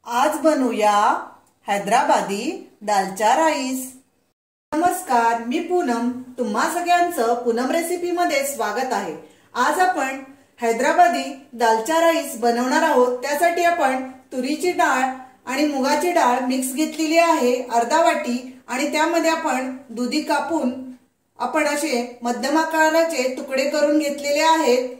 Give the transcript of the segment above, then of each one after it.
आज बनवूया हैदराबादी दालचा राईस। नमस्कार, मी पूनम, तुम्हा सगळ्यांचं पूनम रेसिपी मध्ये स्वागत आहे। आज आपण हैदराबादी दालचा राईस बनवणार आहोत। त्यासाठी आपण तुरीची डाळ आणि मुगाची डाळ मिक्स घेतलेली आहे अर्धा वाटी, आणि त्यामध्ये आपण दुधी कापून आपण असे मध्यम आकाराचे तुकडे करून घेतलेले आहेत।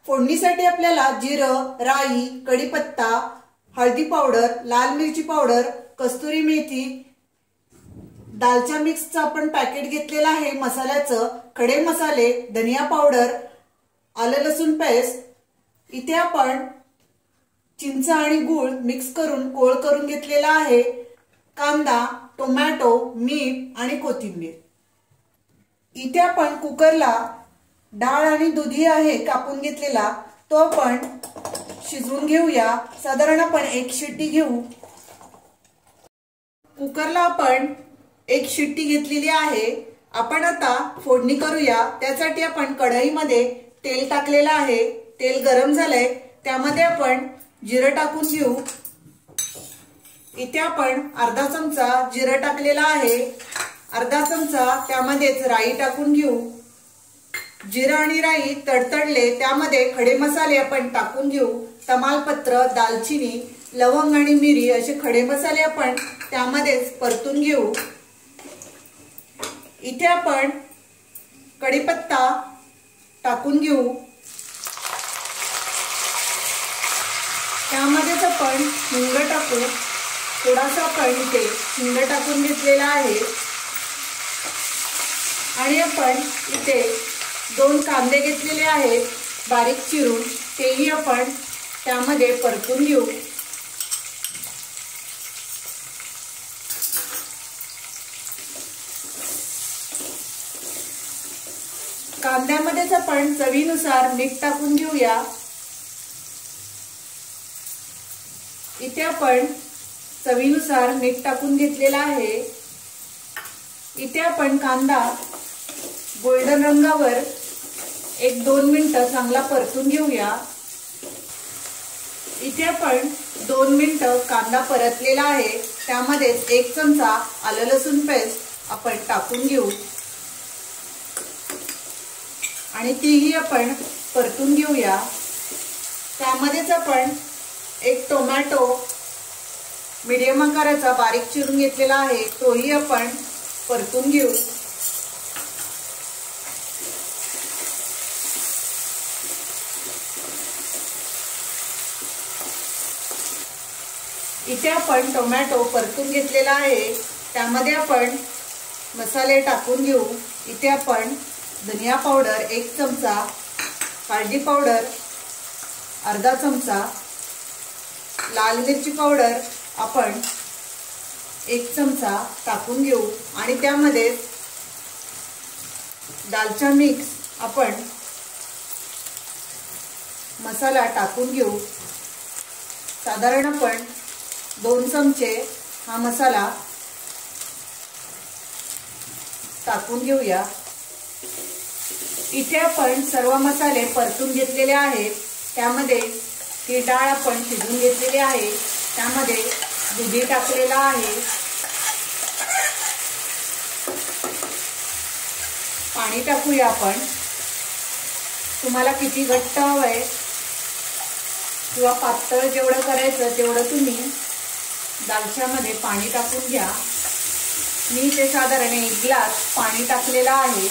फोडणीसाठी आपल्याला जिरं, राई, कढीपत्ता, हळदी पावडर, लाल मिरची पावडर, कस्तुरी मेथी, दालचा मिक्सचं आपण पॅकेट घेतलेला आहे मसाल्याचं, खडे मसाले, धनिया पावडर, आलं लसूण पेस्ट, इथे आपण चिंच आणि गूळ मिक्स करून कोळ करून घेतलेला आहे, कांदा, टोमॅटो, मीठ आणि कोथिंबीर। इथे आपण कुकरला डाळ आणि दुधी आहे कापून घेतलेला, तो आपण शिजवून घेऊया। साधारण आपण एक शिट्टी घेऊ। कुकरला आपण एक शिट्टी घेतलेली आहे। आपण आता फोडणी करूया। त्यासाठी आपण कढईमध्ये तेल टाकलेलं आहे। तेल गरम झालंय, त्यामध्ये आपण जिरं टाकून घेऊ। इथे आपण अर्धा चमचा जिरं टाकलेला आहे, अर्धा चमचा त्यामध्येच राई टाकून घेऊ। जिरं आणि राई तडतडले, त्यामध्ये खडे मसाले आपण टाकून घेऊ। तमालपत्र, दालचिनी, लवंग आणि मिरी असे खडे मसाले आपण त्यामध्येच परतून घेऊ। इथे आपण कढीपत्ता टाकून घेऊ। त्यामध्येच आपण हिंग टाकू। थोडासा आपण इथे हिंग टाकून घेतलेला आहे, आणि आपण इथे 2 कांदे घेतलेले आहेत बारीक चिरून, तेही आपण त्यामध्ये परतून घेऊ। कांद्यामध्येच आपण चवीनुसार मीठ टाकून घेऊया। इथे आपण चवीनुसार मीठ टाकून घेतलेला आहे। इथे आपण कांदा गोल्डन रंगावर 1-2 मिनिटं चांगला परतून घेऊया। इथे आपण 2 मिनिटं कांदा परतलेला आहे, त्यामध्ये 1 चमचा आलं लसूण पेस्ट आपण टाकून घेऊ, आणि तीही आपण परतून घेऊया। त्यामध्येच आपण 1 टोमॅटो मीडियम आकाराचा बारीक चिरून घेतलेला आहे, तोही आपण परतून घेऊ। इथे आपण टोमॅटो परतून घेतलेला आहे, त्यामध्ये आपण मसाले टाकून घेऊ। इथे आपण धनिया पावडर 1 चमचा, हळदी पावडर अर्धा चमचा, लाल मिरची पावडर आपण 1 चमचा टाकून घेऊ, आणि त्यामध्ये दालचा मिक्स आपण मसाला टाकून घेऊ। साधारण आपण 2 चमचे हा मसाला टाकून घेऊया। इथे आपण सर्व मसाले परतून घेतलेले आहेत। त्यामध्ये ही डाळ आपण शिजवून घेतलेली आहे, त्यामध्ये दुधी टाकलेला आहे, पाणी टाकूया आपण। तुम्हाला किती घट्ट हवंय किंवा पातळ जेवढं करायचं तेवढं तुम्ही दालच्यामध्ये पाणी टाकून घ्या। मी ते साधारण 1 ग्लास पाणी टाकलेला आहे।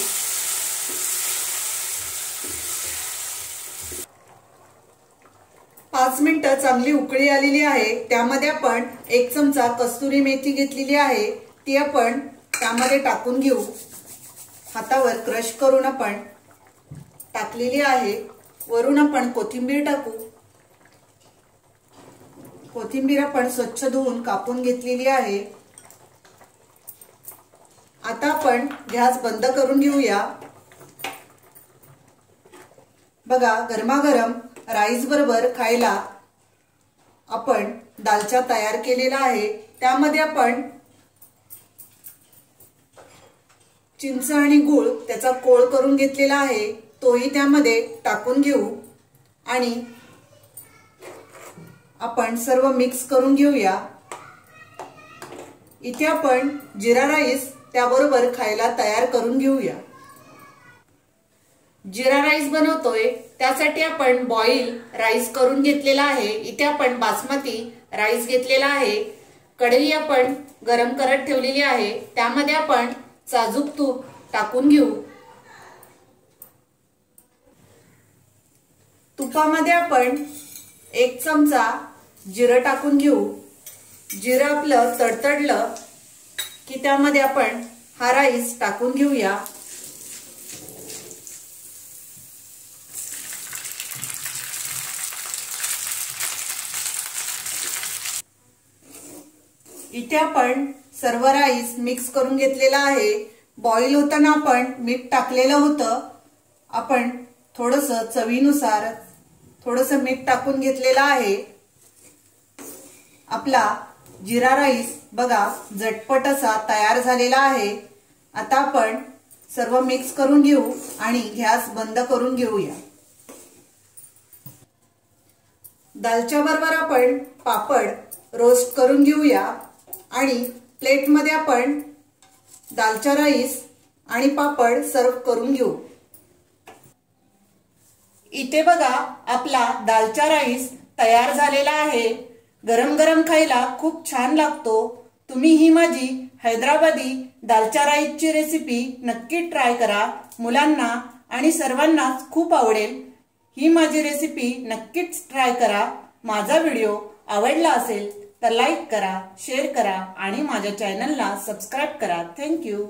पाच मिनिटं चांगली उकळी आलेली आहे, त्यामध्ये आपण 1 चमचा कस्तुरी मेथी घेतलेली आहे, ती आपण त्यामध्ये टाकून घेऊ। हातावर क्रश करून आपण टाकलेली आहे। वरून आपण कोथिंबीर टाकू। कोथिंबीर आपण स्वच्छ धुवून कापून घेतलेली आहे। आता आपण गॅस बंद करून घेऊया। बघा, गरमागरम राईस बरोबर खायला आपण दालचा तयार केलेला आहे। त्यामध्ये आपण चिंच आणि गूळ त्याचा कोळ करून घेतलेला आहे, तोही त्यामध्ये टाकून घेऊ, आणि आपण सर्व मिक्स करून घेऊया। इथे आपण जिरा राईस त्याबरोबर खायला तयार करून घेऊया। जिरा राईस बनवतोय त्यासाठी आपण बॉईल राईस करून घेतलेला आहे। इथे आपण बासमती राईस घेतलेला आहे। कढई आपण गरम करत ठेवलेली आहे, त्यामध्ये आपण साजूक तूप टाकून घेऊ। तुपामध्ये आपण 1 चमचा जिरं टाकून घेऊ। जिरं आपलं तडतडलं की त्यामध्ये आपण हा राईस टाकून घेऊया। इथे आपण सर्व राईस मिक्स करून घेतलेला आहे। बॉईल होताना आपण मीठ टाकलेलं होतं। आपण थोडंसं चवीनुसार थोडंसं मीठ टाकून घेतलेलं आहे। आपला जिरा राईस बघा झटपट असा तयार झालेला आहे। आता आपण सर्व मिक्स करून घेऊ आणि गॅस बंद करून घेऊया। दालच्या बरोबर आपण पापड रोस्ट करून घेऊया आणि प्लेटमध्ये आपण दालचा राईस आणि पापड सर्व करून घेऊ। इथे बघा आपला दालचा राईस तयार झालेला आहे। गरम गरम खायला खूप छान लागतो। तुम्ही ही माझी हैदराबादी दालचा राईसची रेसिपी नक्की ट्राय करा। मुलांना आणि सर्वांनाच खूप आवडेल। ही माझी रेसिपी नक्कीच ट्राय करा। माझा व्हिडिओ आवडला असेल तर लाईक करा, शेअर करा आणि माझ्या चॅनलला सबस्क्राइब करा। Thank you.